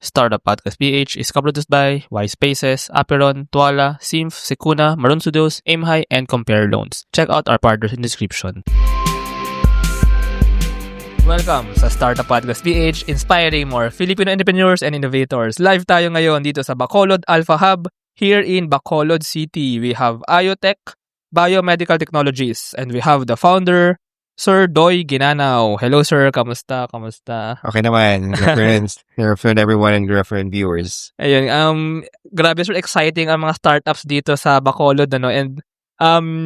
Startup Podcast PH is co-produced by Y Spaces, Aperon, Tuala, Symph, Secuna, Maroon Studios, Aimhigh, and Compare Loans. Check out our partners in the description. Welcome sa Startup Podcast PH, inspiring more Filipino entrepreneurs and innovators. Live tayo ngayon dito sa Bacolod Alpha Hub here in Bacolod City. We have Iotech Biomedical Technologies and we have the founder, Sir Doy Ginanaw. Hello sir, kamusta? Okay naman, good afternoon everyone and good afternoon viewers. Ayun, grabe sir, exciting ang mga startups dito sa Bacolod, ano, and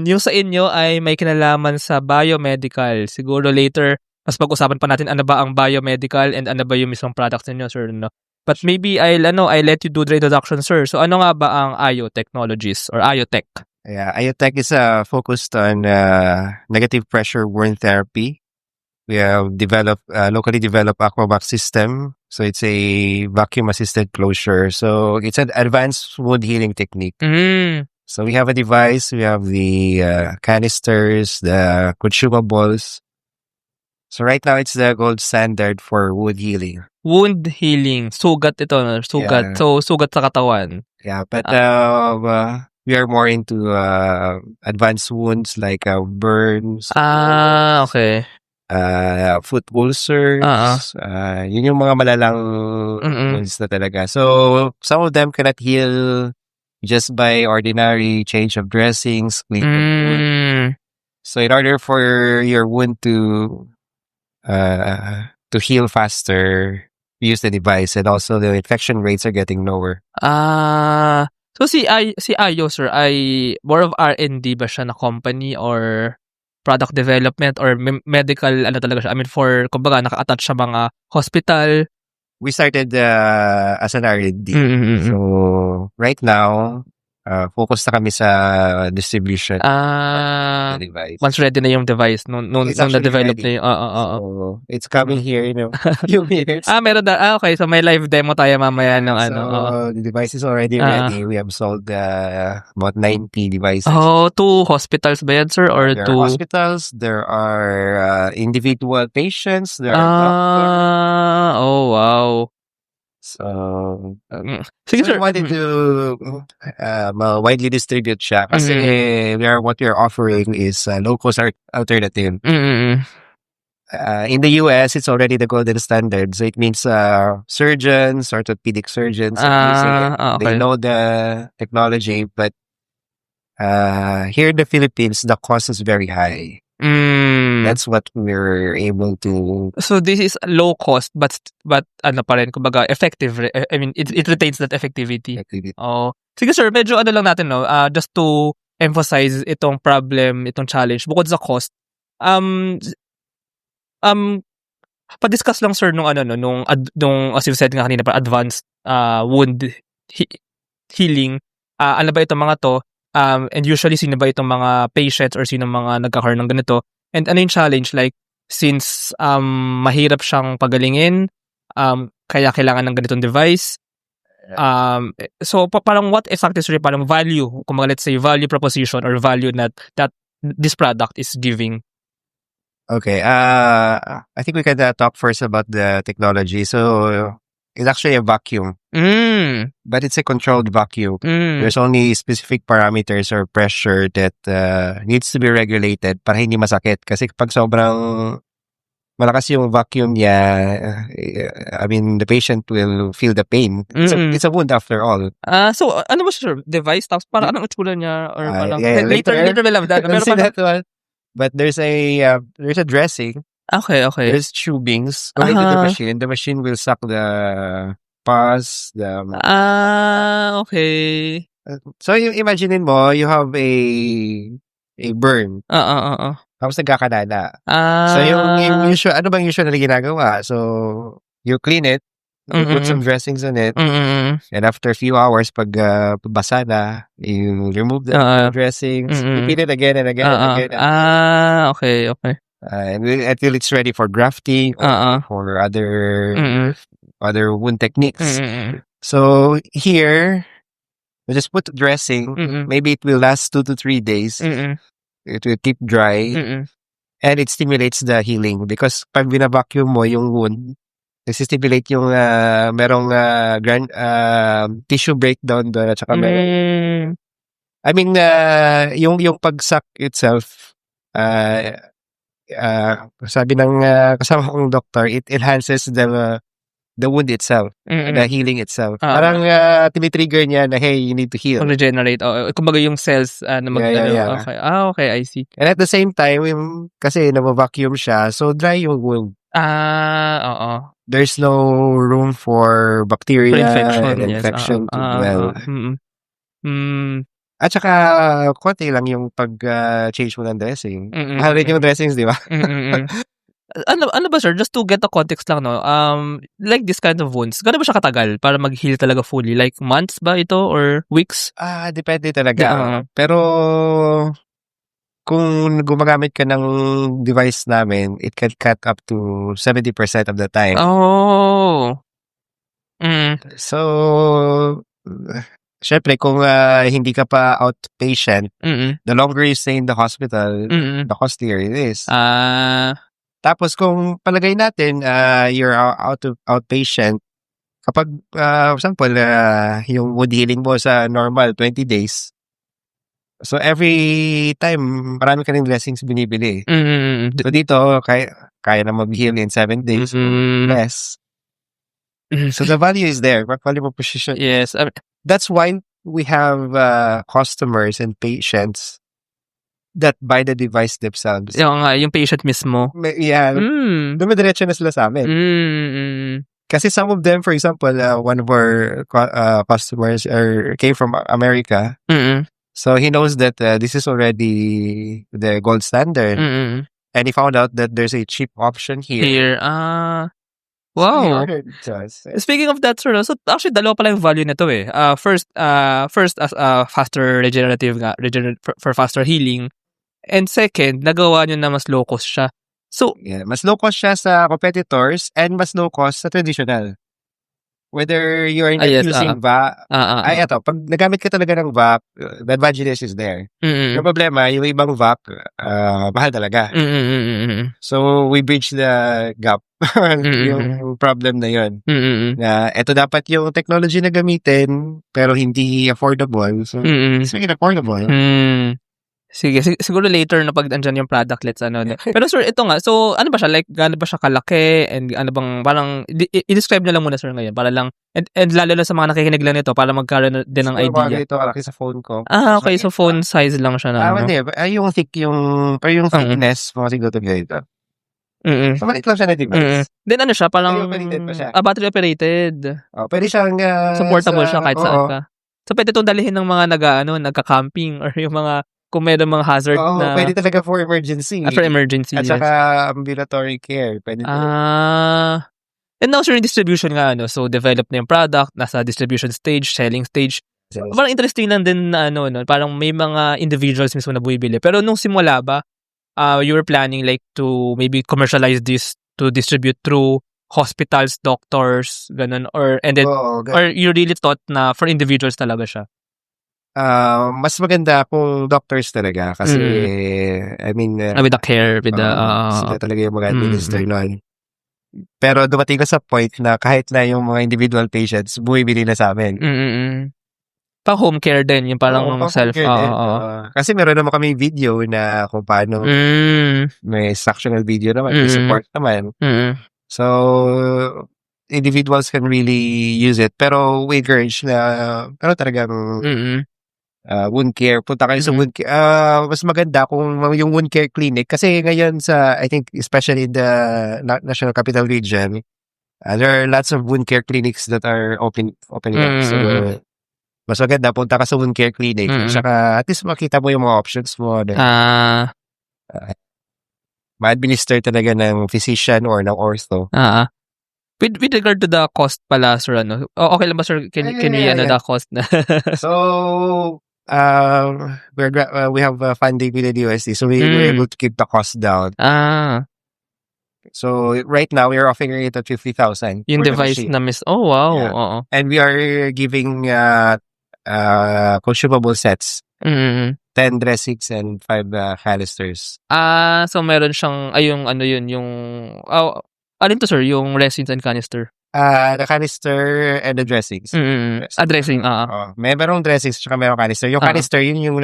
yung sa inyo ay may kinalaman sa biomedical. Siguro later, mas pag-usapan pa natin ano ba ang biomedical and ano ba yung mismong products ninyo, sir, no? But maybe I'll let you do the introduction, sir. So ano nga ba ang Iotechnologies or Iotech? Yeah, Iotech is focused on negative pressure wound therapy. We have developed locally developed Aquabox system. So it's a vacuum assisted closure. So it's an advanced wound healing technique. So we have a device, we have the canisters, the consumables. So right now it's the gold standard for wound healing. Wound healing, sugat ito, no? Sugat. Yeah. So sugat sa katawan. Yeah, but we are more into advanced wounds like burns. Okay. Foot ulcers. Yun yung mga malalang wounds na talaga. So, some of them cannot heal just by ordinary change of dressings, clean the wound. So, in order for your wound to heal faster, we use the device, and also the infection rates are getting lower. So si Ayo, sir, ay more of R&D ba siya na company or product development or medical, ano talaga siya? I mean, for, kumbaga, naka-attach sa mga hospital. We started as an R&D. So, right now, focus na kami sa distribution of the device. Once ready na yung device, nung na-develop na yung, So, it's coming here, few minutes. Meron na, okay, so may live demo tayo mamaya ng the device is already ready. We have sold about 90 devices. To hospitals ba yan, sir? Or there to are hospitals, there are individual patients, there are doctors. Oh, wow. So, sige, sir. we wanted to widely distribute siya kasi what we are offering is low-cost alternative. In the US, it's already the golden standard. So, it means surgeons, orthopedic surgeons are using it. Okay. They know the technology, but here in the Philippines, the cost is very high. That's what we're able to. So this is low cost but ano pa rin, kumbaga effective. I mean, it retains that effectivity. Oh. Sige sir, medyo ano lang natin, no, just to emphasize itong problem, itong challenge bukod sa cost. Pa-discuss lang sir nung as you said nga kanina, pa advanced wound healing. Ano ba itong mga to? And usually sino ba itong mga patients or sino mga nagkakaroon ng ganito? And ano yung challenge, like, since mahirap siyang pagalingin, kaya kailangan ng ganitong device. So parang what exactly, sorry, parang value, kung let's say value proposition or value that this product is giving. Okay, I think we can talk first about the technology. So it's actually a vacuum, but it's a controlled vacuum. There's only specific parameters or pressure that needs to be regulated para hindi masakit. Kasi pag sobrang malakas yung vacuum niya, I mean, the patient will feel the pain. It's a wound after all. So ano ba siya, device? Tapos parang anong itsura niya? Or parang, later lang. But there's a dressing. Okay. There's tubings going to the machine. The machine will suck the pus. Okay. So you imagine mo, you have a burn. Tapos nagkakanana. So yung usual, ano bang usual na ginagawa? So you clean it, you put some dressings on it, and after a few hours, pag basa na, you remove the dressings, repeat it again and again and again. Okay. Until it's ready for grafting or for other wound techniques. So here, we just put the dressing. Maybe it will last 2 to 3 days. It will keep dry, and it stimulates the healing because pag bina-vacuum mo yung wound, nagsistimulate yung merong tissue breakdown doon at saka merong I mean yung pagsak itself sabi ng kasama kong doktor, it enhances the wound itself, the healing itself. Parang tinitrigger niya na hey, you need to heal. Mag-regenerate. Kumbaga yung cells na Yeah. Okay. Okay, I see. And at the same time, kasi nabo-vacuum siya, so dry yung wound. Oo. There's no room for bacteria For infection, and yes. infection to dwell. At saka, konti lang yung pag-change mo ng dressing. Mahal rin yung dressings, di ba? Ano ba sir, just to get the context lang, no? Like this kind of wounds, gano'n ba siya katagal para mag-heal talaga fully? Like months ba ito or weeks? Depende talaga. Pero kung gumagamit ka ng device namin, it can cut up to 70% of the time. Oh. So, syempre, kung hindi ka pa outpatient, the longer you stay in the hospital, the costlier it is. Tapos kung palagay natin, you're outpatient, kapag, for example, yung wound healing mo sa normal, 20 days, so every time, marami ka rin dressings binibili. So dito, kaya na mag-heal in 7 days or less. So the value is there. Value proposition. Yes. That's why we have customers and patients that buy the device themselves. Yung patient mismo. Yeah. Dumidiretso na sila sa amin. Kasi some of them, for example, one of our customers came from America. So he knows that this is already the gold standard. And he found out that there's a cheap option here. Wow. Speaking of that, sir, so actually dalawa pala yung value nito eh. First as faster for faster healing. And second, nagawa nyo na mas low cost siya. So, yeah, mas low cost siya sa competitors and mas low cost sa traditional. Whether you're not using VAC, pag nagamit ka talaga ng VAC, the advantage is there. Yung problema, yung ibang VAC, mahal talaga. So, we bridge the gap. Yung problem na yun. Na ito dapat yung technology na gamitin, pero hindi affordable. So, it's making affordable. Sige, siguro later na pag andyan yung product, let's Pero sir, ito nga, so ano ba siya? Like, gaano ba siya kalaki? And ano bang, parang, i-describe na lang muna sir ngayon, para lang, and lalo na sa mga nakikinig lang nito, para magkaroon din ng idea. Ito, kalaki sa phone ko. Okay, so phone size lang siya na. Yung thickness, mga siguro ganito. So, maliit lang siya na device. Then ano siya, parang, Battery operated pa siya. Battery operated. Pwede siyang, supportable siya kahit saan ka. So, pwede itong dalihin ng mga nagka-camping or yung mga, kung meron mga hazard na... pwede talaga for emergency. For emergency, At saka ambulatory care. Pwede and now, sir, yung distribution nga, so develop na yung product, nasa distribution stage, selling stage. Parang interesting lang din na, parang may mga individuals mismo na bumibili. Pero nung simula ba, you were planning like to maybe commercialize this to distribute through hospitals, doctors, ganun, or you really thought na for individuals talaga siya? Mas maganda kung doctors talaga kasi I mean with the care, with the sila talaga yung mag-administer nun. Pero dumating na sa point na kahit na yung mga individual patients bumibili na sa amin. Pang home care din, yung parang self. Kasi meron naman kami video na kung paano may instructional video naman, may support naman. So individuals can really use it, pero we encourage na talagang wound care. Punta kayo sa wound care. Mas maganda kung yung wound care clinic. Kasi ngayon I think, especially in the National Capital Region, there are lots of wound care clinics that are opening up. So, mas maganda, punta ka sa wound care clinic. Saka, at least makita mo yung mga options mo. Ma-administer talaga ng physician or ng ortho. With regard to the cost pala, sir, okay lang ba, sir? Can we the cost na? So, we have funding with the DOST, so we were able to keep the cost down. So, right now, we are offering it at 50,000. Yung device na oh, wow. Yeah. And we are giving consumable sets. 10 dressings and 5 canisters. So meron siyang, yung Alin to, sir? Yung resins and canister? The canister and the dressings. Dressing, Merong dressings tsaka merong canister. Yung canister, yun yung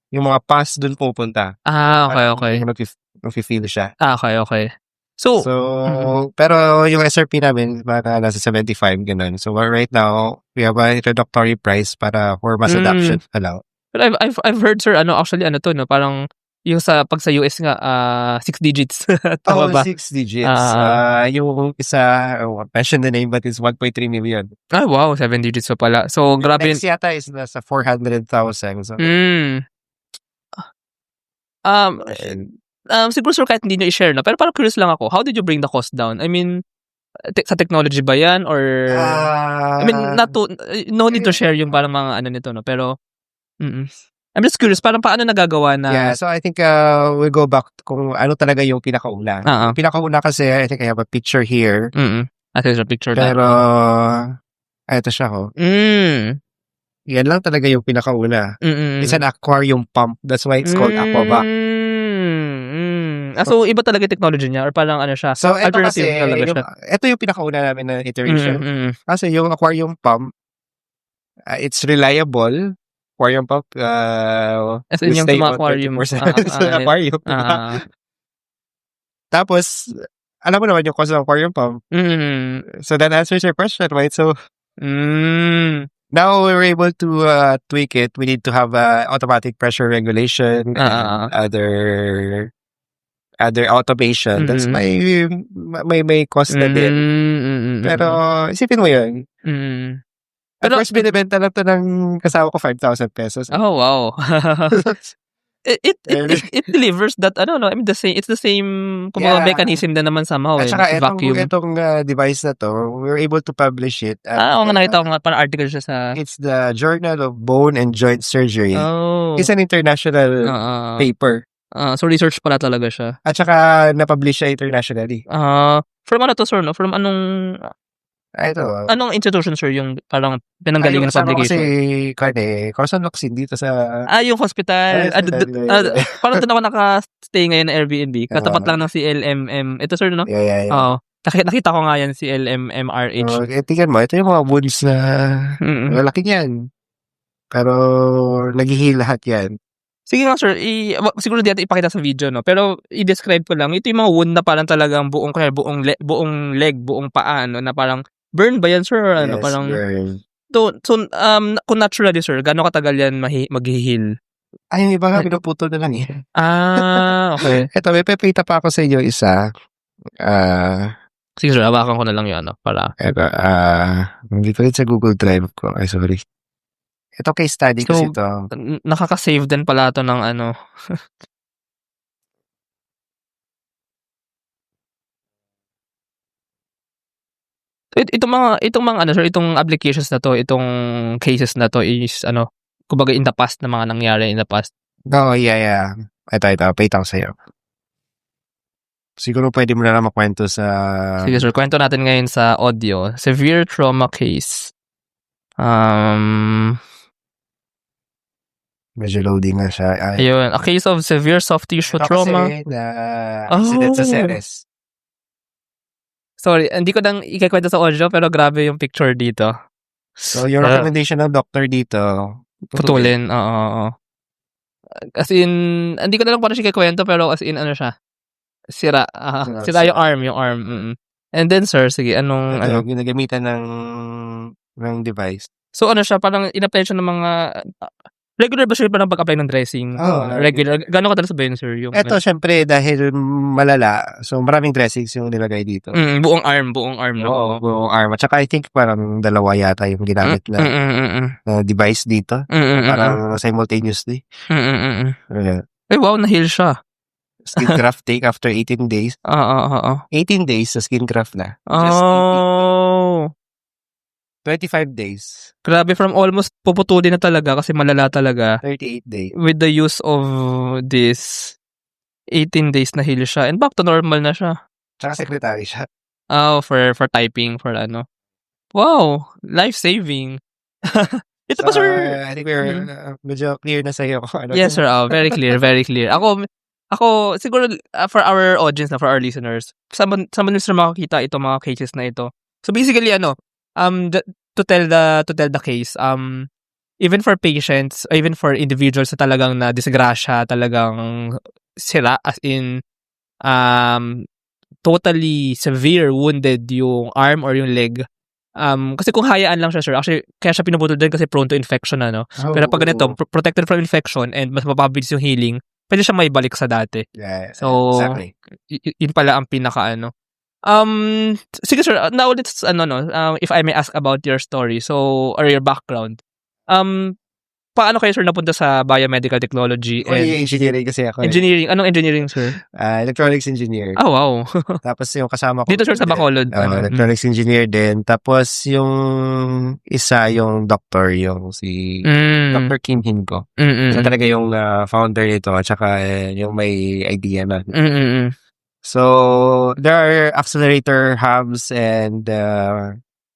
yung mga pass dun pupunta. Okay. Mag-feel siya. Okay. So, pero yung SRP namin, mga nasa 75, ganun. So, right now, we have a introductory price para for mass adoption. But I've heard, sir, actually, to, no? Parang, yung pag sa US nga, 6 digits. Tama ba? 6 digits. Yung isa, mention the name, but it's 1.3 million. Wow, 7 digits pa pala. So, grabe. Next yata is nasa 400,000. So, siguro, sir, kahit hindi nyo i-share, no? Pero parang curious lang ako, how did you bring the cost down? I mean, sa technology ba yan? Or, I mean, no need to share yung parang mga nito, no? Pero, I'm just curious, parang paano nagagawa na... Yeah, so I think we'll go back kung ano talaga yung pinakauna. Yung pinakauna kasi, I think I have a picture here. There's a picture pero, ito siya, Yan lang talaga yung pinakauna. It's an aquarium pump. That's why it's called Aquavac. So, iba talaga yung technology niya? Or parang siya? So, ito kasi, talaga siya? Ito yung pinakauna namin na iteration. Kasi yung aquarium pump, it's reliable. Aquarium pump, as in yung mga aquarium. Aquarium. Tapos, alam mo naman yung cost ng aquarium pump. So, that answers your question, right? So, now we're able to tweak it. We need to have automatic pressure regulation and other automation. That's may cost na din. Pero, isipin mo yun. At first, binibenta lang ito ng kasama ko 5,000 pesos. Oh, wow. It delivers that, I don't know, I mean, it's the same mechanism na naman somehow. At saka, vacuum. itong device na to, we're able to publish it. Nakita ko nga, parang article siya sa... It's the Journal of Bone and Joint Surgery. Oh. It's an international paper. So, research pala talaga siya. At saka, napublish siya internationally. From ano to, sir, no? From anong... Anong institution, sir, yung parang pinanggalingan ng publication? Kasi, Carson Locsin dito sa... yung hospital. Parang doon ako naka-stay ngayon na Airbnb. Katapat lang ng CLMM. Ito, sir, no? Yeah. Oo. Nakita ko nga yan, CLMMRH. Tingnan mo, ito yung mga wounds na malaki yan. Pero, nag-heal lahat yan. Sige nga, sir. Siguro di natin ipakita sa video, no? Pero, i-describe ko lang. Ito yung mga wound na parang talagang buong leg, buong paa, no? Na parang, burn ba yan, sir? Or yes, parang burn. So, kung naturally, sir, gano'ng katagal yan mag-heal? Ay, yung iba nga, pinuputol na lang eh. Okay. Ito, may pepita pa ako sa inyo isa. Sige, sir, hawakan ko na lang yun, para... Dito rin sa Google Drive ko. Ay, sorry. Ito case study kasi ito. Nakaka-save din pala ito ng itong applications na to, itong cases na to is kumbaga in the past na mga nangyari in the past. Oh, yeah. Ito, payta ko sa'yo. Siguro pwede mo na lang makwento sa... Sige, sir, kwento natin ngayon sa audio. Severe trauma case. Medyo loading na siya. Ayun, a case of severe soft tissue trauma. Kasi accident sa Ceres. Sorry, hindi ko nang ikakwento sa audio pero grabe yung picture dito. So, yung recommendation ng doctor dito, putulin. Oo. As in, hindi ko na lang paano siya ikakwento pero as in, siya? Sira. Sira yung arm. And then, sir, sige, ginagamitan ng device. So, siya, parang in-apply siya ng mga... Regular ba siya parang pag-apply ng dressing? Regular. Gano'n kadalas ba yun, sir? Eto, syempre, dahil malala, so maraming dressings yung nilagay dito. Buong arm. No? Oo, buong arm. At saka, I think parang dalawa yata yung ginamit na device dito. Parang simultaneously. Wow, na-heal siya. Skin graft take after 18 days. 18 days sa skin graft na. Oh. 25 days. Grabe, from almost puputulin na talaga kasi malala talaga. 38 days. With the use of this, 18 days na heal siya. And back to normal na siya. Tsaka secretary siya. For typing, for Wow, life-saving. Ito pa, sir. I think we're medyo clear na sa'yo. Yes, sir. Very clear, very clear. Ako, Ako, siguro, for our audience na, for our listeners, saan ba nila makakita itong mga cases na ito? So basically, to tell the case, even for patients, even for individuals na talagang na disgrasya, talagang sira, as in, totally severe wounded yung arm or yung leg. Kasi kung hayaan lang siya, sir, actually, kaya siya pinuputol din kasi prone to infection, Pero pag ganito, protected from infection and mas mapabilis yung healing, pwede siya may balik sa dati. Yeah, So, exactly. Yun pala ang pinaka, sige, sir, now let's, if I may ask about your story, or your background. Paano kayo, sir, napunta sa biomedical technology Well, and engineering kasi ako. engineering? Anong engineering, sir? Electronics engineer. Oh, wow. Tapos yung kasama ko. Dito, sir, sa Bacolod. Electronics engineer din. Tapos yung isa, yung doctor, yung si Dr. Kim Hinko. Siya talaga yung founder nito at saka yung may idea na. So, there are accelerator hubs and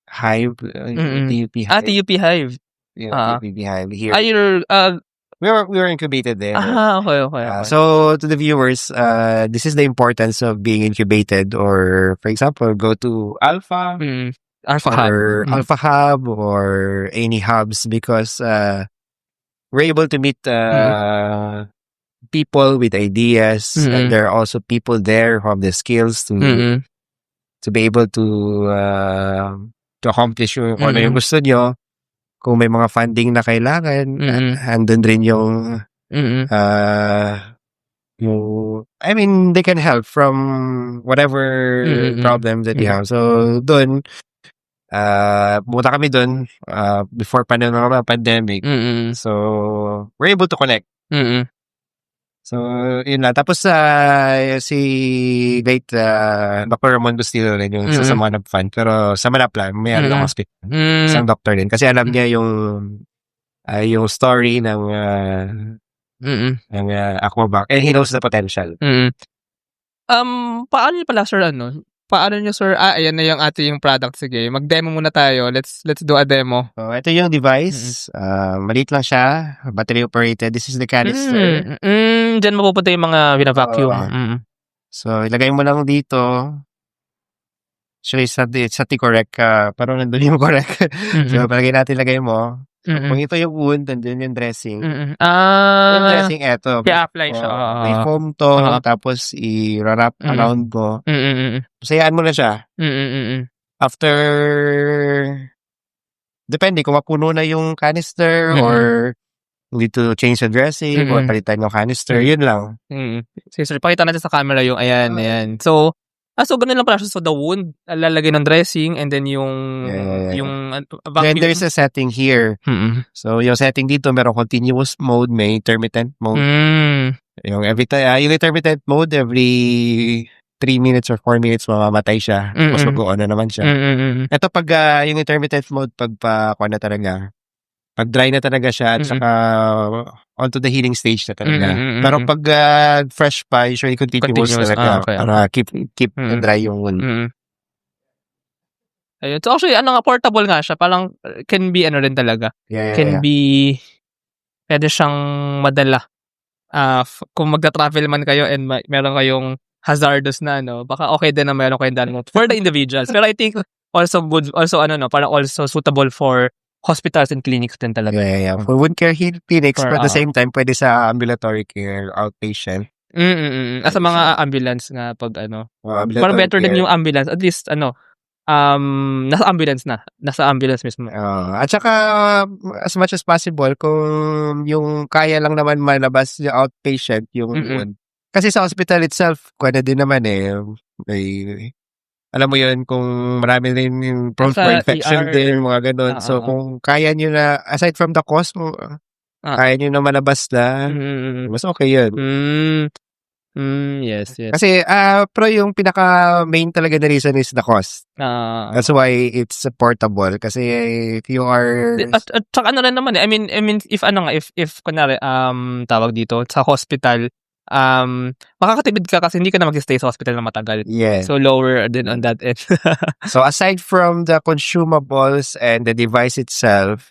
Hive. TUP Hive. TUP Hive. Yeah, TUP Hive here. We were incubated there. Okay. So, to the viewers, this is the importance of being incubated, or, for example, go to Alpha, Alpha Hub, or any hubs, because we're able to meet people with ideas, and there are also people there who have the skills to be able to accomplish yung ano yung gusto nyo. Kung may mga funding na kailangan, andun rin yung I mean, they can help from whatever problem that you have. So, dun, pumunta kami dun before pa ng mga pandemic. So, we're able to connect. So, yun lang. Tapos, si late Dr. Ramon Bustillo rin yung isa sa mga nag-fund. Pero sa Manapla, may ng hospital. Isang doctor din. Kasi alam niya yung story ng Aquabac. And he knows the potential. Paano nyo pala, sir, Paano nyo, sir, ayan na yung ating product. Sige, mag-demo muna tayo. Let's do a demo. So, ito yung device. Maliit lang siya. Battery operated. This is the canister. Diyan mapupunta yung mga vina-vacuum. So, ilagay mo lang dito. Actually, sa T-correct parang nandun yung correct. So, palagay natin, ilagay mo. So, kung ito yung wound, nandun yung dressing. Yung dressing, eto. I-apply siya. May foam to, tapos i-wrap around ko. Sayaan mo na siya. After, depende kung mapuno na yung canister or need to change the dressing or palitan yung canister, yun lang. Sige, sir, pakita natin sa camera yung ayan. So ganun lang pala siya. So, the wound, lalagay ng dressing, and then yung vacuum. Then there's a setting here. So, yung setting dito, merong continuous mode, may intermittent mode. Yung intermittent mode, every 3 minutes or 4 minutes, mamamatay siya. Tapos mag-on na naman siya. Ito pag yung intermittent mode, pag dry na talaga siya, at saka onto the healing stage na talaga. Pero pag fresh pa, usually continuous talaga. Para keep dry yung wound. Ayun. So actually, portable nga siya. Parang can be rin talaga. Yeah. Pwede siyang madala. Kung magta-travel man kayo and meron kayong hazardous na, baka okay din na meron kayong dala for the individuals. Pero I think also good, parang also suitable for hospitals and clinics din talaga. Yeah. For wound care clinics, but at the same time, pwede sa ambulatory care, outpatient. As a mga ambulance nga pag parang better din yung ambulance. At least, nasa ambulance na. Nasa ambulance mismo. At saka, as much as possible, kung yung kaya lang naman malabas yung outpatient, yung wound. Kasi sa hospital itself, pwede din naman alam mo yun, kung marami rin yung prone for infection din, mga ganun. So, kung kaya nyo na, aside from the cost, kaya nyo na malabas na, mas okay yun. Yes. Kasi, pero yung pinaka-main talaga na reason is the cost. That's why it's portable. Kasi if you are... At saka rin naman I mean, if kunwari, tawag dito, sa hospital, makakatipid ka kasi hindi ka na mag-stay sa hospital na matagal. Yeah. So, lower din on that end. So, aside from the consumables and the device itself,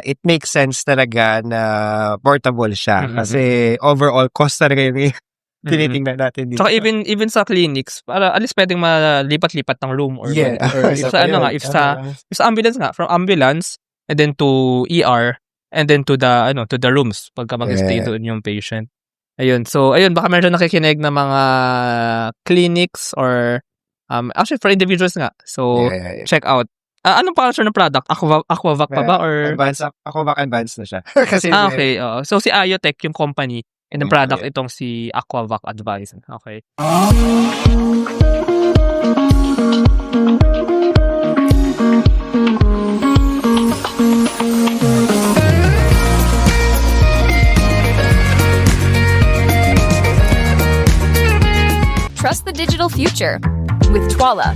it makes sense talaga na portable siya. Mm. Kasi overall cost talaga yung Mm. tinitingnan natin dito. Tsaka even sa clinics, para at least pwedeng malipat-lipat ng room or Yeah. or if Isa sa pa ano yun. nga, if sa ambulance nga, from ambulance and then to ER and then to the rooms pagka mag-stay Yeah. doon yung patient. Ayun. So, ayun, baka meron nakikinig na mga clinics or actually for individuals nga. So, Yeah. check out. Anong pangalan sir ng product? Aquavac pa ba or Advanced na siya. Kasi okay. Oo. So si Iotech yung company and the product Yeah. itong si Aquavac Advice. Okay. Trust the digital future with Twala.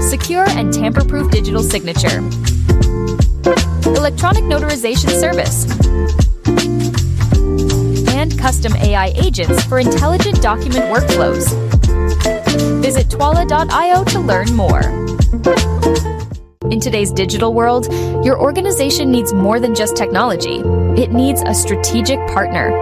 Secure and tamper-proof digital signature. Electronic notarization service. And custom AI agents for intelligent document workflows. Visit twala.io to learn more. In today's digital world, your organization needs more than just technology. It needs a strategic partner.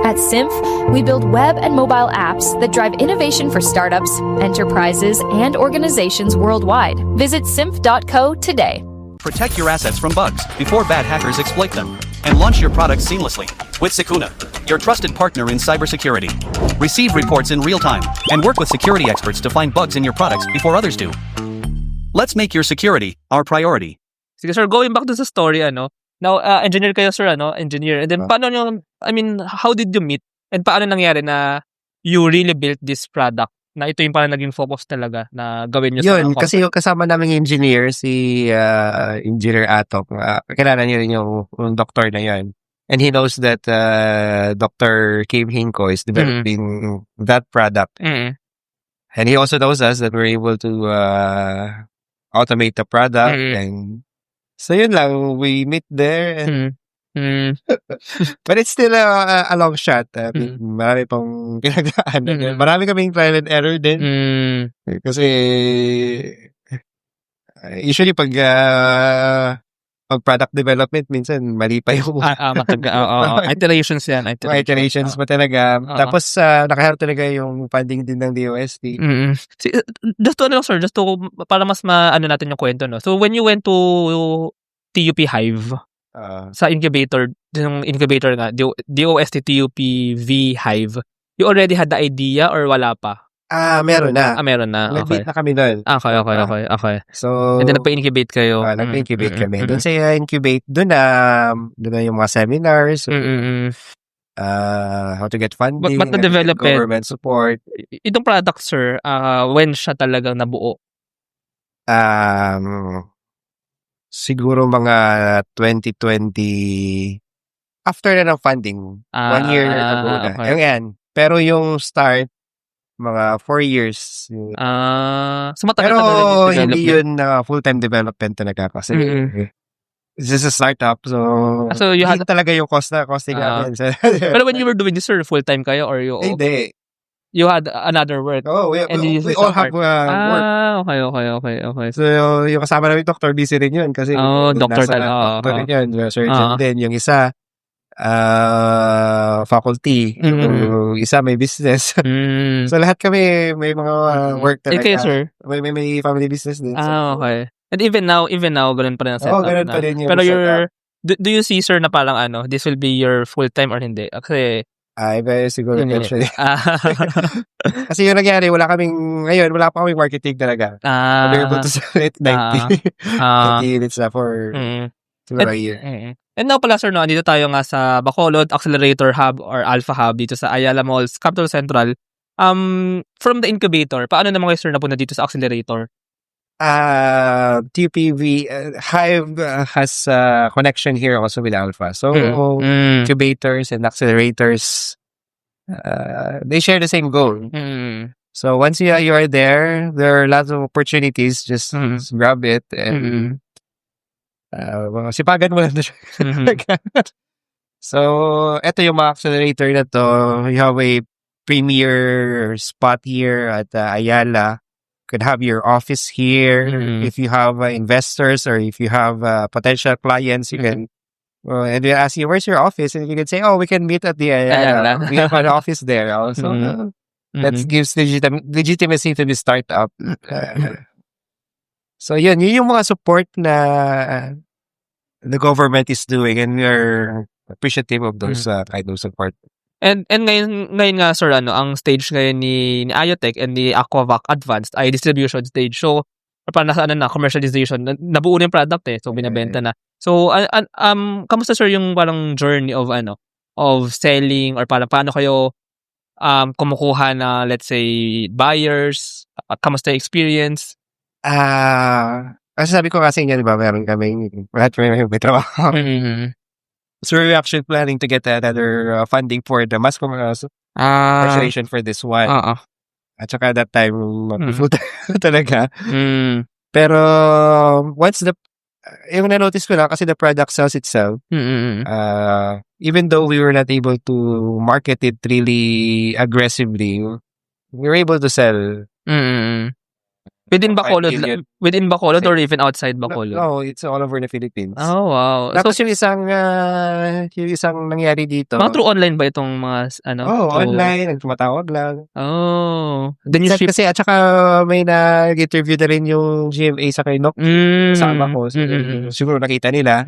At Symph, we build web and mobile apps that drive innovation for startups, enterprises, and organizations worldwide. Visit symph.co today. Protect your assets from bugs before bad hackers exploit them, and launch your products seamlessly with Sicuna, your trusted partner in cybersecurity. Receive reports in real time and work with security experts to find bugs in your products before others do. Let's make your security our priority. Sige sir, going back to the story, now, engineer kayo sir, engineer. And then, paano nyo, how did you meet? And paano nangyari na you really built this product? Na ito yung parang naging focus talaga na gawin nyo sa Yun, company? kasi yung kasama naming engineer, si Engineer Atok, kilala niyo rin yung doctor na yun. And he knows that Dr. Kim Hinko is developing that product. Mm. And he also knows us that we're able to automate the product. And so yun lang, we meet there. But it's still a long shot. Marami pang pinagdaan. Marami kaming trial and error din. Kasi usually pag product development, minsan mali pa yung iterations yan. iterations pa talaga. Tapos nakaharap talaga yung funding din ng DOST. Just to sir, para mas natin yung kwento, no? So when you went to TUP Hive, sa incubator, yung incubator nga, DOST TUP V Hive, you already had the idea or wala pa? Meron na. Meron na. Okay. Nag-meet na kami doon. Okay. So, and then nagpa-incubate kayo. Nag-incubate kami. Doon sa incubate, doon na yung mga seminars, how to get funding, But na-develop government support. Itong product, sir, when siya talagang nabuo? Siguro mga 2020, after na ng funding, 1 year ago na. Okay. Yan. Pero yung start, mga 4 years. So matagal pero na hindi yun full-time development talaga kasi this is a startup. So you had talaga yung costing namin. Pero when you were doing this, sir, full-time kayo or you Hindi. You had another work? Oh, we all have work. Okay. So, yung kasama namin doctor, busy rin yun. Kasi doctor talaga. Doctor rin yun. Surgeon din. Yung isa, faculty. Yung isa, may business. So, lahat kami, may mga work talaga. Okay, sir. May family business din. Okay. And even now, ganun pa rin ang setup. Ganun pa rin yung pero setup. Do you see, sir, na parang this will be your full-time or hindi? Kasi, iba siguro eventually. Kasi yung nangyari, wala pa kaming marketing talaga. We're able to sell it 90 units na for a year. And now pala, sir, dito tayo nga sa Bacolod Accelerator Hub or Alpha Hub dito sa Ayala Malls, Capital Central. From the incubator, paano naman kayo, sir, napunta dito sa accelerator? TPV Hive has a connection here also with Alpha. So incubators and accelerators, they share the same goal. So once you are there are lots of opportunities. Just grab it and sipagan mo lang. So eto yung mga accelerator na to. You have a premier spot here at Ayala. could have your office here. Mhm. If you have investors or if you have potential clients, you can, and they ask you, where's your office? And you can say, oh, we can meet at the, Ayan lang. we have an office there also. Mhm. That Mhm. gives legitimacy to the startup. So yun yung mga support na the government is doing, and we are appreciative of those kind of support. And ngayon nga sir ang stage ngayon ni Iotech and ni Aquavac Advanced ay distribution stage. So parang nasa commercialization. Nabuo na yung product So binebenta na. So kamusta sir yung parang journey of of selling or paano kayo kumukuha na, let's say, buyers? Kamusta yung experience? Kasi sabi ko kasi di ba, meron kaming may trabaho. Mhm. So we're actually planning to get another funding for the mass commercialization for this one. At saka that time, full talaga. Pero once yung na-notice ko lang kasi the product sells itself, even though we were not able to market it really aggressively, we were able to sell. Within Bacolod or even outside Bacolod? No, it's all over the Philippines. Oh, wow. Tapos yung isang nangyari dito. Mga true online ba itong mga online, tumatawag lang. Oh. Then you ship. Kasi at saka may nag-interview na rin yung GMA sa kay Noc. Sama ko. So, siguro nakita nila.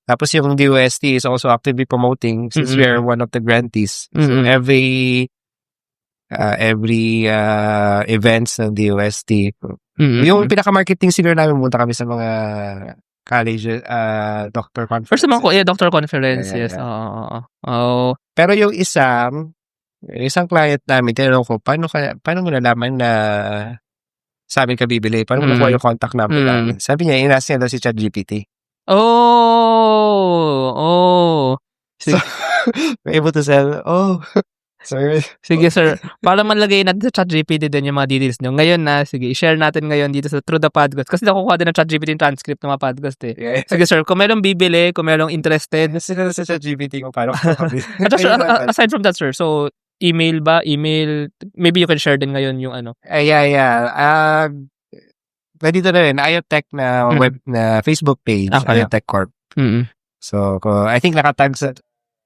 Tapos yung DOST is also actively promoting since we are one of the grantees. So every events ng DOST. Yung pinaka-marketing siguro namin, punta kami sa mga college doctor conference. First naman ko, doctor conference, yes. Oh. Pero yung isang client namin, tinanong ko, paano mo nalaman na sa amin ka bibili? Paano mo nakuha yung contact number namin? Sabi niya, inas niya daw si ChatGPT. Oh. So, we're able to sell, Sir. Sige, sir. Para malagay natin sa ChatGPT din yung mga details nyo. Ngayon sige, i-share natin ngayon dito sa Through the Podcast. Kasi nakukuha din ng ChatGPT yung transcript ng mga podcast Yeah. Sige, sir. Kung merong bibili, kung merong interested. Sila sa ChatGPT kung paano. At sir, aside from that, sir, so, email, maybe you can share din ngayon yung Yeah. Dito na rin, Iotech na web na Facebook page, Okay. Iotech Corp. So, I think nakatag sa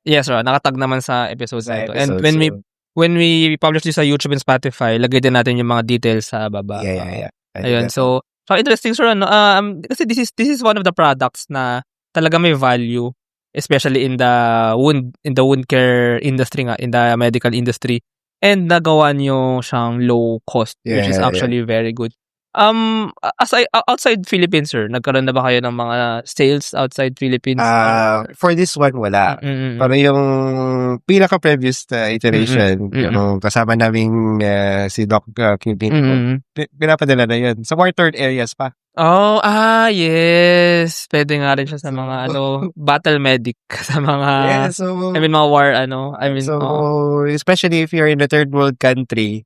Yes, sir. Nakatag naman sa episode na ito. And episode, when we publish this sa YouTube and Spotify, lagay din natin yung mga details sa baba. Yeah. Ayun. So interesting, sir. Kasi this is one of the products na talaga may value, especially in the wound care industry nga, in the medical industry. And nagawa niyo siyang low cost, which is actually very good. Outside Philippines, sir, nagkaroon na ba kayo ng mga sales outside Philippines? For this one, wala. Pero yung pinaka-previous iteration, yung kasama naming si Doc Kingpin, pinapadala na yun. Sa more third areas pa. Oh, yes. Pwede nga rin siya sa mga battle medic, sa mga mga war especially if you're in a third world country,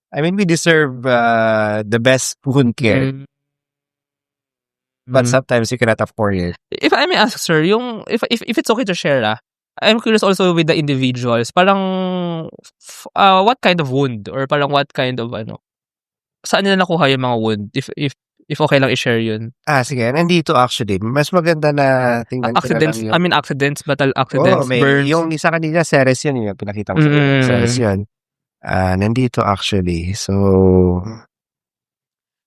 we deserve the best wound care. But sometimes you cannot afford it. If I may ask, sir, if it's okay to share, I'm curious also with the individuals. Parang what kind of wound or parang what kind of saan nila nakuha yung mga wound? If okay lang i-share yun. Sige. Nandito actually. Mas maganda na tingnan accidents, ko na lang accidents, battle accidents, burns. Yung isa kanina, Ceres yun. Yung pinakita ko sa Ceres yun. Nandito actually. So,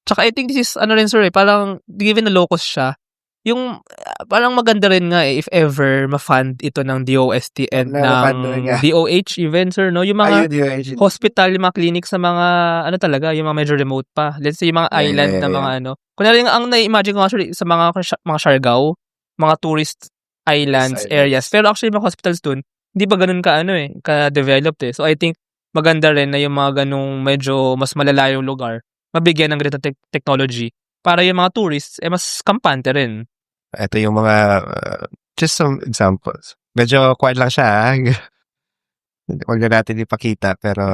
tsaka I think this is rin sir, parang given na low cost siya, yung parang maganda rin nga if ever ma-fund ito ng DOST and ng DOH even, sir, no? Yung mga hospital, yung mga clinic sa mga talaga, yung mga medyo remote pa. Let's say yung mga island na mga kunwari ang na-imagine ko actually sa mga Siargao, mga tourist islands, areas. Pero actually mga hospitals dun, hindi pa ganun ka-developed So I think maganda rin na yung mga ganung medyo mas malalayong lugar, mabigyan ng ganito technology para yung mga tourists, mas kampante rin. Ito yung mga, just some examples. Medyo quiet lang siya. Huwag na natin ipakita, pero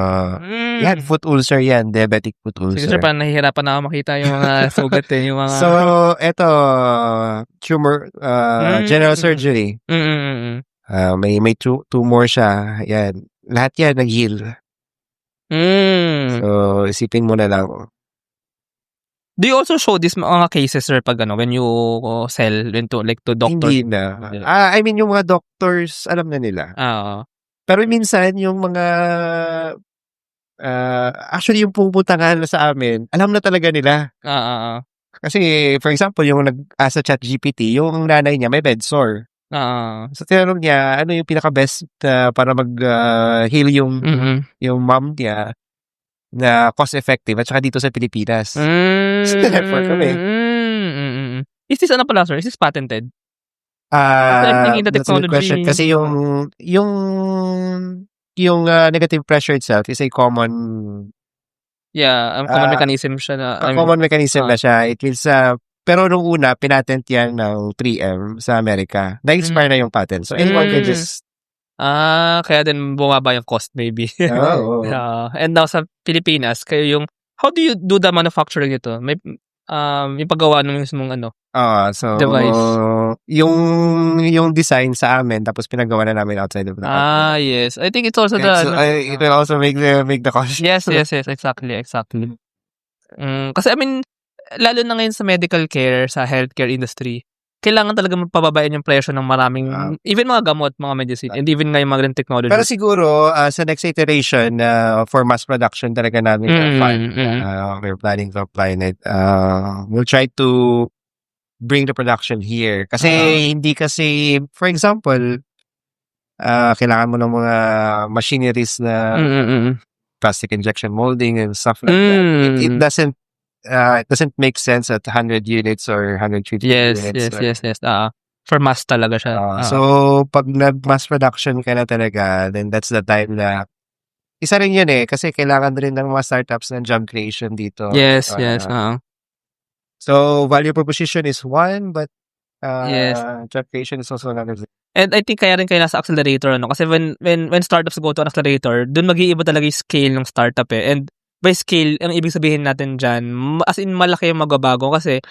yan, foot ulcer yan, diabetic foot ulcer. Sige sir, parang nahihirapan na ako makita yung mga sugat yung mga... So, ito, tumor, general surgery. May tumor siya, yan. Lahat yan nag-heal. So, isipin mo na lang. Do you also show this mga cases, sir, pag when you sell into like to doctors? Hindi na. I mean, yung mga doctors, alam na nila. Oo. Pero minsan, yung mga, actually, yung pupunta nga sa amin, alam na talaga nila. Oo. Kasi, for example, yung nag-asa ChatGPT, yung nanay niya may bed sore. Oo. So, tinanong niya, ano yung pinaka-best para mag-heal yung mom niya na cost-effective at saka dito sa Pilipinas. Effort kami. Is this pala, sir? Is this patented? That's Thinking the a good technology. question. Kasi yung negative pressure itself is a common Yeah, common mechanism siya na. common mechanism na siya. It means, pero nung una, pinatent yan ng 3M sa Amerika. Na-expire na yung patent. So, anyone can just... Kaya din bumaba yung cost maybe. Oo. And now sa Pilipinas, kayo yung, how do you do the manufacturing nito? May, yung paggawa ng mismong so, device. yung design sa amin, tapos pinagawa na namin outside of the country. Yes. I think it's also it will also make the cost. Yes, exactly. Kasi I mean, lalo na ngayon sa medical care, sa healthcare industry, kailangan talaga mapababain yung presyo ng maraming, even mga gamot, mga medicine, and even ngayon mga technology. Pero siguro, sa next iteration, for mass production talaga namin we're planning to apply it. We'll try to bring the production here. Kasi, hindi kasi, for example, kailangan mo ng mga machineries na plastic injection molding and stuff like that. It doesn't make sense at 100 units or 150 units. Yes. For mass talaga siya. So, pag nag-mass production ka na talaga, then that's the time na isa rin yun kasi kailangan rin ng mga startups ng job creation dito. Yes. So, value proposition is one, but job creation is also another thing. And I think kaya rin kayo nasa accelerator, kasi when startups go to an accelerator, dun mag-iiba talaga yung scale ng startup And by scale, ang ibig sabihin natin dyan, as in malaki yung magbabago kasi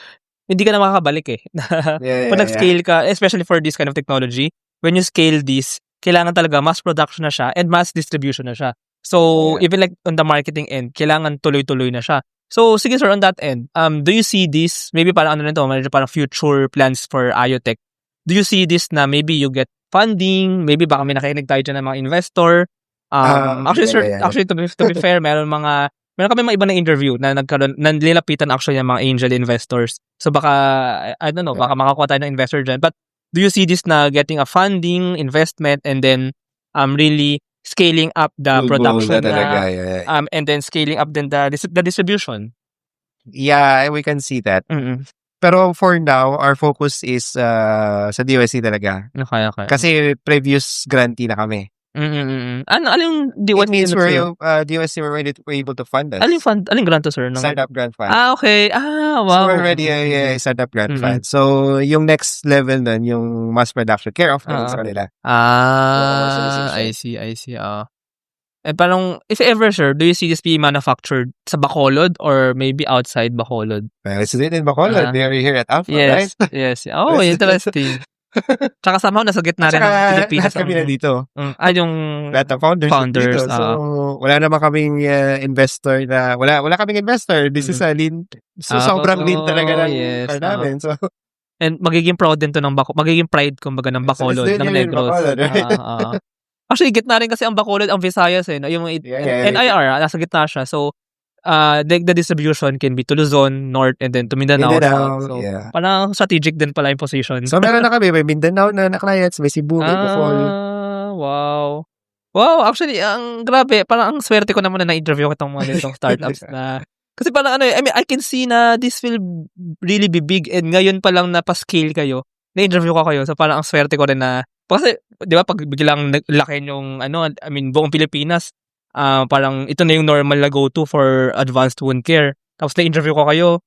hindi ka na makakabalik Pag nag-scale ka, especially for this kind of technology, when you scale this, kailangan talaga mass production na siya and mass distribution na siya. So, even like on the marketing end, kailangan tuloy-tuloy na siya. So, sige sir, on that end, do you see this, maybe parang parang future plans for IoTech, do you see this na maybe you get funding, maybe baka may nakikinig tayo dyan ng mga investor? Actually, to be fair, meron kami mga iba na interview na nilapitan actually ng mga angel investors. So baka, I don't know, baka makakuha tayo ng investor dyan. But do you see this na getting a funding, investment, and then really scaling up the production and then scaling up then the distribution? Yeah, we can see that. Pero for now, our focus is sa DOST talaga. Okay. Kasi previous grantee na kami. Ano yung It means DOST were able to fund us. Aling grant to, sir? Startup grant fund. Okay. Wow. So we're already a startup grant fund. So yung next level nun, yung mass production, care of sa kanila. I see. And parang, if ever, sir, do you see this being manufactured sa Bacolod or maybe outside Bacolod? Well, it's in Bacolod. They are here at Alpha, right? Yes. Oh, interesting. Tsaka somehow nasa gitna rin ng Pilipinas. Lahat kami na dito. Yung lahat ng founders dito. So, wala naman kaming investor na, wala kaming investor. This is a lean. So, sobrang lean talaga ng car namin. So, and magiging proud din to ng magiging pride kumbaga ng Bacolod, ng Negros. Actually, gitna rin kasi ang Bacolod, ang Visayas yung NIR, nasa gitna siya. So, the distribution can be to Luzon, North, and then to Mindanao. So, parang strategic din pala yung position. So, meron na kami. May Mindanao na clients, may Cebu, may Bohol. Wow, actually, ang grabe. Parang ang swerte ko naman na na-interview ko itong mga nitong startups na. Kasi parang I mean, I can see na this will really be big and ngayon pa lang na pa-scale kayo. Na-interview ko kayo. So, parang ang swerte ko rin na. Kasi, di ba, pag biglang laki yung, buong Pilipinas, parang ito na yung normal na go-to for advanced wound care. Tapos na-interview ko kayo,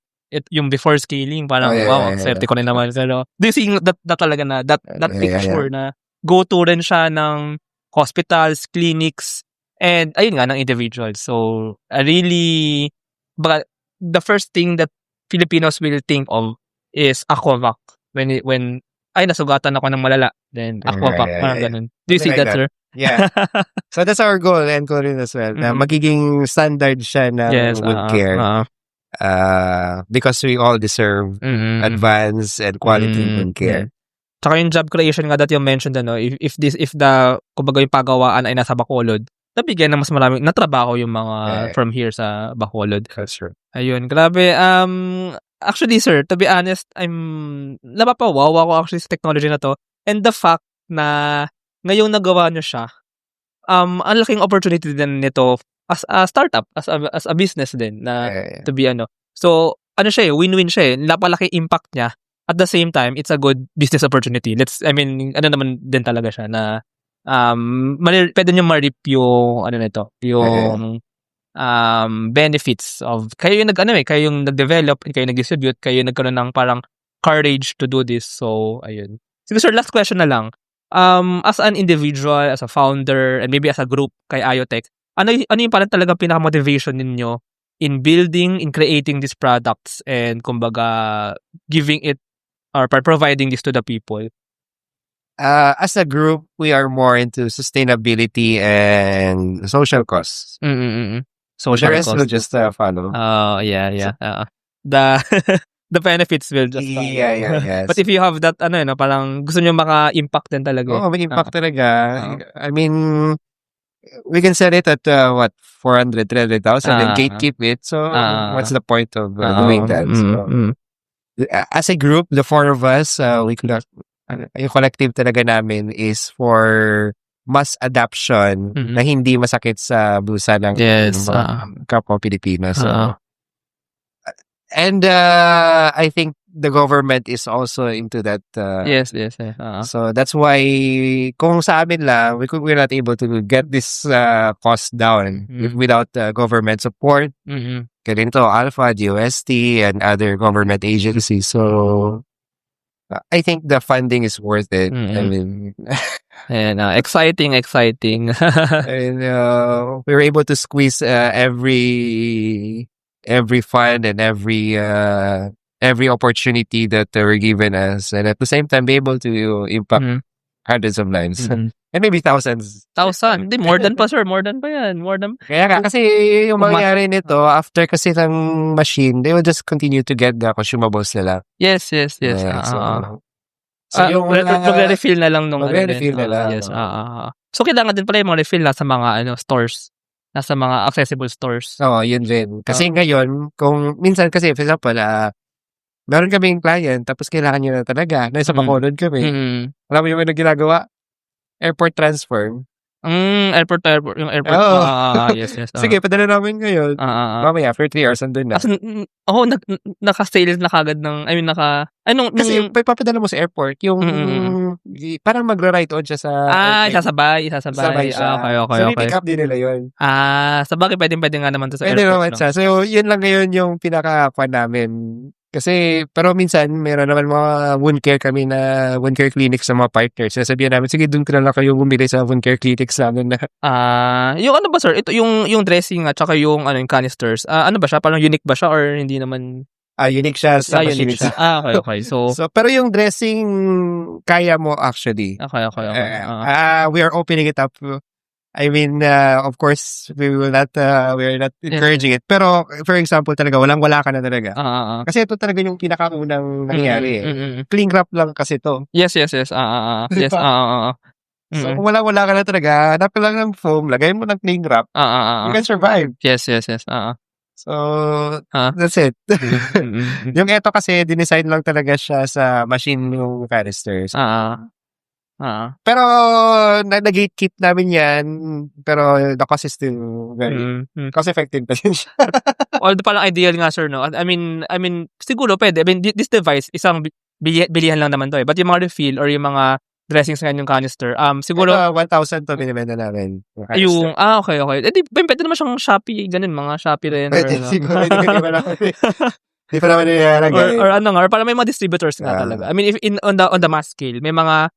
yung before scaling, parang swerte ko rin naman. Pero, do you see that talaga na, that picture na go-to rin siya ng hospitals, clinics, and ayun nga, ng individuals. So, really, but the first thing that Filipinos will think of is Aquavac. When nasugatan ako ng malala, then Aquavac, parang ganun. Do you see that, sir? Yeah. So that's our goal and goal rin as well. Na magiging standard siya na wound care. Because we all deserve advance and quality wound care. Tsaka yung job creation nga that you mentioned, if the kumbaga yung pagawaan ay nasa Bacolod, nabigyan ng mas maraming natrabaho yung mga from here sa Bacolod. That's true. Ayun, grabe. Actually, sir, to be honest, napapawaw ako actually sa technology na to. And the fact na ngayong nagawa nyo siya, ang laking opportunity din nito as a startup, as a business din na to be So, siya win-win siya napalaki impact niya. At the same time, it's a good business opportunity. Naman din talaga siya na pwede nyo ma-reap yung yung benefits of kayo yung kayo yung nag-develop, kayo nag-distribute, kayo nagkaroon ng parang courage to do this. So, ayun. Sige sir, last question na lang. As an individual, as a founder, and maybe as a group kay IoTech, ano yung parang talagang pinaka-motivation ninyo in building, in creating these products and kumbaga giving it or providing this to the people? As a group, we are more into sustainability and social costs. Social the rest costs. will just follow. Yeah. The benefits will just follow. Yes. But if you have that, parang gusto nyo maka-impact din talaga. May impact talaga. I mean, we can set it at 400, 300,000 and gatekeep it. So, what's the point of doing that? So, as a group, the four of us, yung collective talaga namin is for mass adoption na hindi masakit sa bulsa ng kapwa Pilipino. So, and I think the government is also into that. Yes. So that's why kung sa amin lang, we're not able to get this cost down without government support. Ganito, Alpha, DOST, and other government agencies. So I think the funding is worth it. I mean, and exciting. And we were able to squeeze every fund and every opportunity that were given us, and at the same time be able to impact hundreds of lives and maybe thousands. Hindi, more than pa sir, more than pa yan, Kaya nga, kasi yung mangyari nito, after kasi ng machine, they will just continue to get the consumables nila. Yes. So yung magre-refill na lang nung magre-refill na lang. Yes. So kailangan din pala yung mga refill nasa mga stores, nasa mga accessible stores. Oo, yun rin. Kasi ngayon, kung minsan kasi, for example, meron kaming client, tapos kailangan nyo na talaga. Nasa Bacolod kami. Alam mo yung ginagawa? Airport transfer. Airport. Yes. Sige, padala namin ngayon. Mamaya, after 3 hours, andun na. Naka-sales na kagad ng, Kasi papadala mo sa airport, yung parang magra-write on siya sa isasabay siya. Okay. So, pick up din nila yun. Sa bagay, pwede nga naman to sa Pwede airport. naman siya. So, yun lang ngayon yung pinaka-fan namin. Kasi, pero minsan, meron naman mga wound care kami na wound care clinics sa mga partners. Sasabihan namin, sige, doon ka na lang kayo bumili sa wound care clinics namin na. Yung ba sir? Ito yung dressing at saka yung yung canisters. Ba siya? Parang unique ba siya or hindi naman? Unique siya sa machine. Unique siya. Okay. So, pero yung dressing, kaya mo actually. Okay. We are opening it up. I mean, of course, we are not encouraging it. Pero, for example, talaga, wala ka na talaga. Kasi ito talaga yung pinakaunang nangyari. Cling wrap lang kasi to. Yes. Yes. So, kung wala ka na talaga, hanap ka lang ng foam, lagay mo ng cling wrap, you can survive. Yes. So, that's it. Yung eto kasi, dinesign lang talaga siya sa machine yung canisters. Pero, nag-gatekeep namin yan, pero the cost is still very cost-effective pa din siya. Although parang ideal nga, sir, no? I mean, siguro pwede. I mean, this device, isang bilihan lang naman to eh. But yung mga refill or yung mga dressings nga yung canister, siguro... Ito, 1,000 to binibenta namin. Yung, okay. Pwede naman siyang Shopee, ganun, mga Shopee rin. Pwede, siguro, hindi pa naman nilalagay. Or parang may mga distributors nga talaga. I mean, if on the mass scale, may mga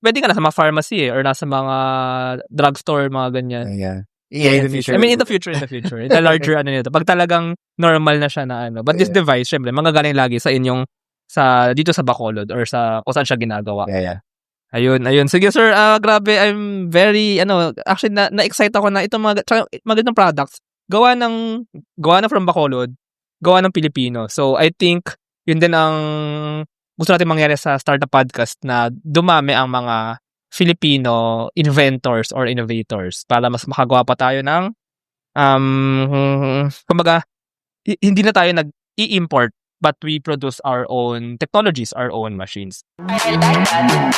pwede ka nasa mga pharmacy or nasa mga drugstore, mga ganyan. In the future. I mean, in the future. In the larger, nito. Pag talagang normal na siya na But this device, syempre, manggagaling lagi sa inyong, dito sa Bacolod or sa kung saan siya ginagawa. Ayun. Sige, sir, grabe, I'm very, actually, na-excite ako na itong mga gandang products, gawa na from Bacolod, gawa ng Pilipino. So, I think, yun din ang gusto natin mangyari sa Startup Podcast na dumami ang mga Filipino inventors or innovators para mas makagawa pa tayo ng kumbaga, hindi na tayo nag-i-import but we produce our own technologies, our own machines. I like that.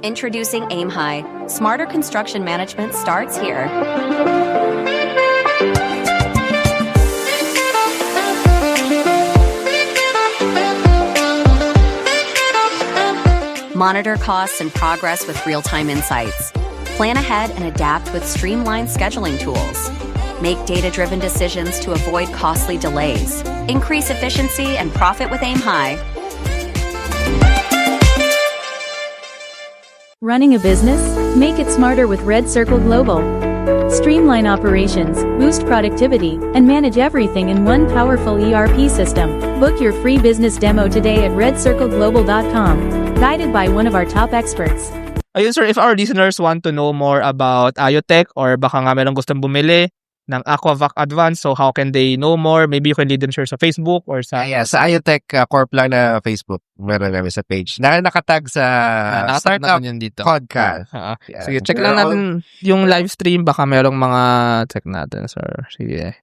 Introducing Aim High. Smarter construction management starts here. Monitor costs and progress with real-time insights. Plan ahead and adapt with streamlined scheduling tools. Make data-driven decisions to avoid costly delays. Increase efficiency and profit with Aim High. Running a business? Make it smarter with Red Circle Global. Streamline operations, boost productivity, and manage everything in one powerful ERP system. Book your free business demo today at redcircleglobal.com. Guided by one of our top experts. Ayun sir, if our listeners want to know more about Iotech or baka nga meron gustong bumili ng Aquavac Advance, so how can they know more? Maybe you can lead them share sa Facebook or sa... Sa Iotech Corp lang na Facebook. Meron namin sa page. Nakatag sa nakatag Startup natin yun dito. Podcast. Yeah. Sige, check lang natin yung live stream. Baka merong mga check natin, sir. Sige.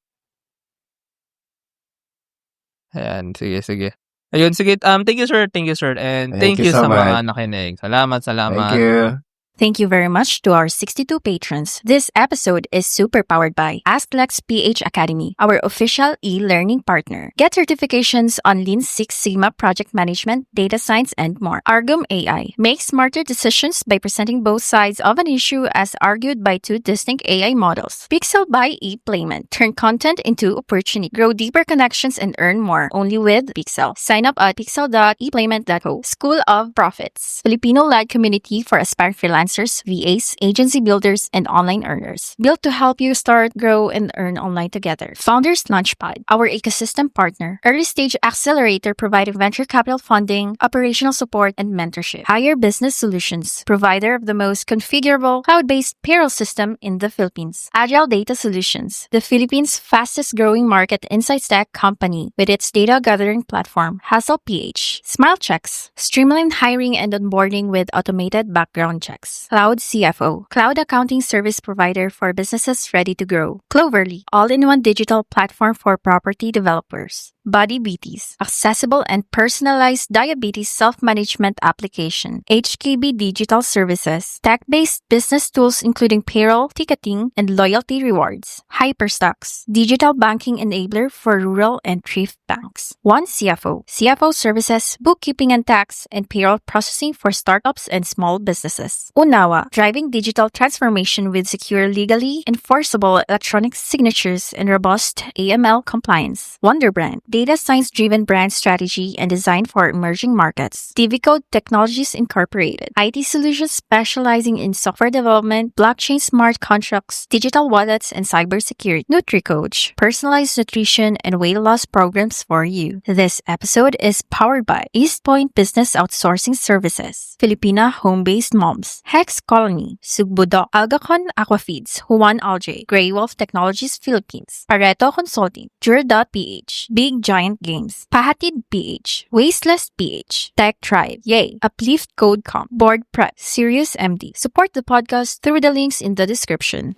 Ayan, sige. Ayun, sige. Thank you, sir. And thank you so sa much. mga nakinig. Salamat. Thank you. Thank you very much to our 62 patrons. This episode is super powered by AskLex PH Academy, our official e-learning partner. Get certifications on Lean Six Sigma project management, data science, and more. Argum AI. Make smarter decisions by presenting both sides of an issue as argued by two distinct AI models. Pixel by ePlayment. Turn content into opportunity. Grow deeper connections and earn more. Only with Pixel. Sign up at pixel.eplayment.co. School of Profits. Filipino-led community for aspiring freelancers, VAs, agency builders, and online earners. Built to help you start, grow, and earn online together. Founders Launchpad, our ecosystem partner. Early stage accelerator providing venture capital funding, operational support, and mentorship. Hire Business Solutions, provider of the most configurable cloud-based payroll system in the Philippines. Agile Data Solutions, the Philippines' fastest growing market insights tech company with its data gathering platform, Hustle PH. Smile Checks, streamline hiring and onboarding with automated background checks. Cloud CFO, cloud accounting service provider for businesses ready to grow. Cloverly, all-in-one digital platform for property developers. Body Beaties, accessible and personalized diabetes self-management application. HKB Digital Services, tech-based business tools including payroll, ticketing, and loyalty rewards. Hyperstocks, digital banking enabler for rural and thrift banks. One CFO, CFO services, bookkeeping and tax, and payroll processing for startups and small businesses. Unawa, driving digital transformation with secure, legally enforceable electronic signatures and robust AML compliance. Wonderbrand, data science-driven brand strategy and design for emerging markets. DVCode Technologies Incorporated, IT solutions specializing in software development, blockchain smart contracts, digital wallets, and cybersecurity. NutriCoach, personalized nutrition and weight loss programs for you. This episode is powered by East Point Business Outsourcing Services, Filipina Home-Based Moms, Hex Colony, Sugbudok, Algacon Aquafeeds, Juan Alj, Grey Wolf Technologies Philippines, Pareto Consulting, Jura.ph, Big Giant Games, Pahatid PH, Wasteless PH, Tech Tribe, Yay, Uplift Code Comp, Board Prep, Sirius MD. Support the podcast through the links in the description.